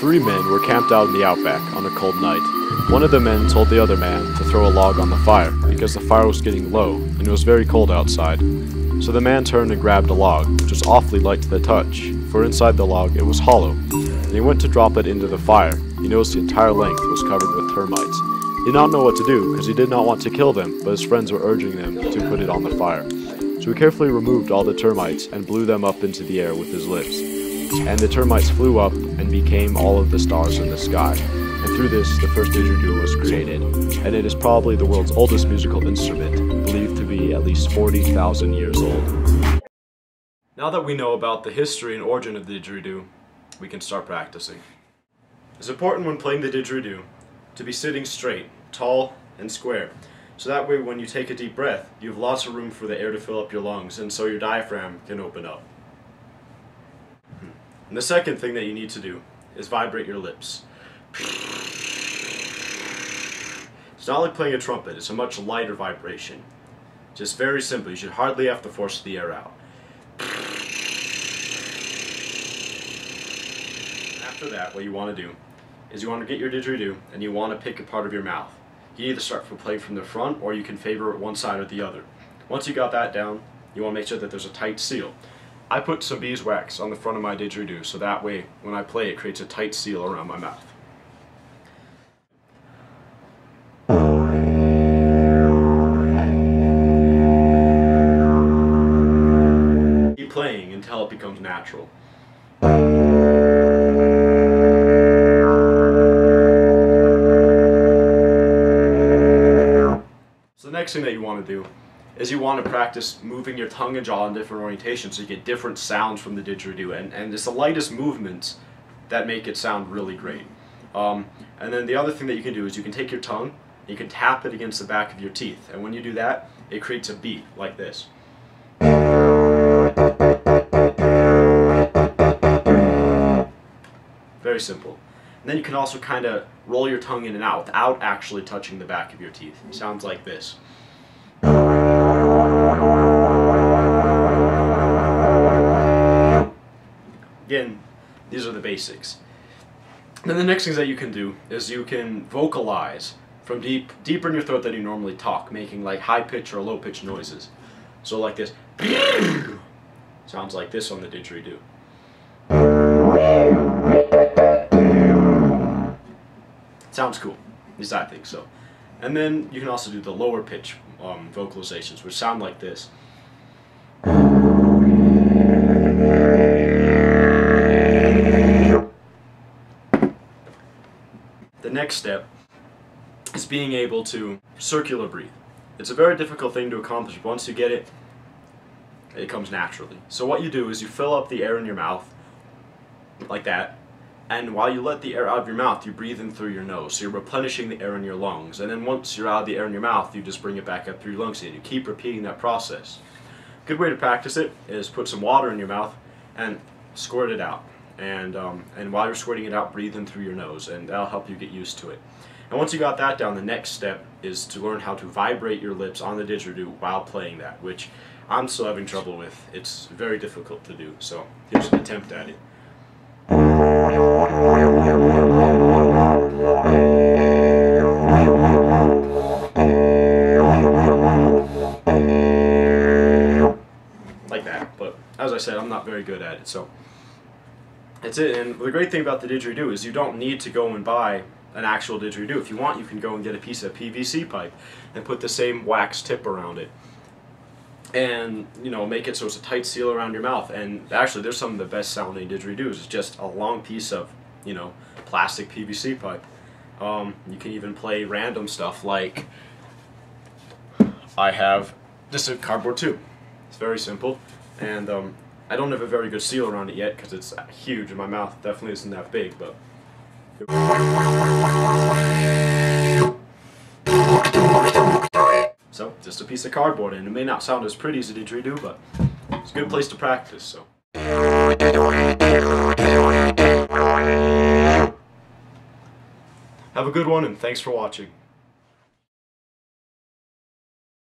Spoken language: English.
Three men were camped out in the outback on a cold night. One of the men told the other man to throw a log on the fire because the fire was getting low and it was very cold outside. So the man turned and grabbed a log, which was awfully light to the touch, for inside the log it was hollow. And he went to drop it into the fire. He noticed the entire length was covered with termites. He did not know what to do because he did not want to kill them, but his friends were urging them to put it on the fire. So he carefully removed all the termites and blew them up into the air with his lips. And the termites flew up and became all of the stars in the sky. And through this, the first didgeridoo was created. And it is probably the world's oldest musical instrument, believed to be at least 40,000 years old. Now that we know about the history and origin of the didgeridoo, we can start practicing. It's important when playing the didgeridoo to be sitting straight, tall, and square. So that way when you take a deep breath, you have lots of room for the air to fill up your lungs, and so your diaphragm can open up. And the second thing that you need to do is vibrate your lips. It's not like playing a trumpet, it's a much lighter vibration. Just very simple, you should hardly have to force the air out. After that, what you want to do is you want to get your didgeridoo and you want to pick a part of your mouth. You either start from playing from the front or you can favor one side or the other. Once you got that down, you want to make sure that there's a tight seal. I put some beeswax on the front of my didgeridoo so that way when I play it creates a tight seal around my mouth. Keep playing until it becomes natural. So the next thing that you want to do is you want to practice moving your tongue and jaw in different orientations so you get different sounds from the didgeridoo, and it's the lightest movements that make it sound really great. And then the other thing that you can do is you can take your tongue, you can tap it against the back of your teeth, and when you do that, it creates a beat like this. Very simple. And then you can also kind of roll your tongue in and out without actually touching the back of your teeth. It sounds like this. Again, these are the basics. Then the next things that you can do is you can vocalize from deeper in your throat than you normally talk, making like high pitch or low pitch noises. So like this. Sounds like this on the didgeridoo. Sounds cool. At least I think so. And then you can also do the lower pitch vocalizations, which sound like this. The next step is being able to circular breathe. It's a very difficult thing to accomplish, but once you get it, it comes naturally. So what you do is you fill up the air in your mouth, like that, and while you let the air out of your mouth, you breathe in through your nose. So you're replenishing the air in your lungs, and then once you're out of the air in your mouth, you just bring it back up through your lungs, and you keep repeating that process. A good way to practice it is put some water in your mouth and squirt it out. And while you're squirting it out, breathe in through your nose, and that'll help you get used to it. And once you got that down, the next step is to learn how to vibrate your lips on the didgeridoo while playing that, which I'm still having trouble with. It's very difficult to do, so here's an attempt at it. Like that, but as I said, I'm not very good at it, so that's it. And the great thing about the didgeridoo is you don't need to go and buy an actual didgeridoo. If you want, you can go and get a piece of PVC pipe and put the same wax tip around it, and make it so it's a tight seal around your mouth. And actually, there's some of the best sounding didgeridoos. It's just a long piece of plastic PVC pipe. You can even play random stuff like I have just a cardboard tube. It's very simple, and I don't have a very good seal around it yet because it's huge and my mouth definitely isn't that big, but so just a piece of cardboard, and it may not sound as pretty as a didgeridoo, but it's a good place to practice. So have a good one, and thanks for watching.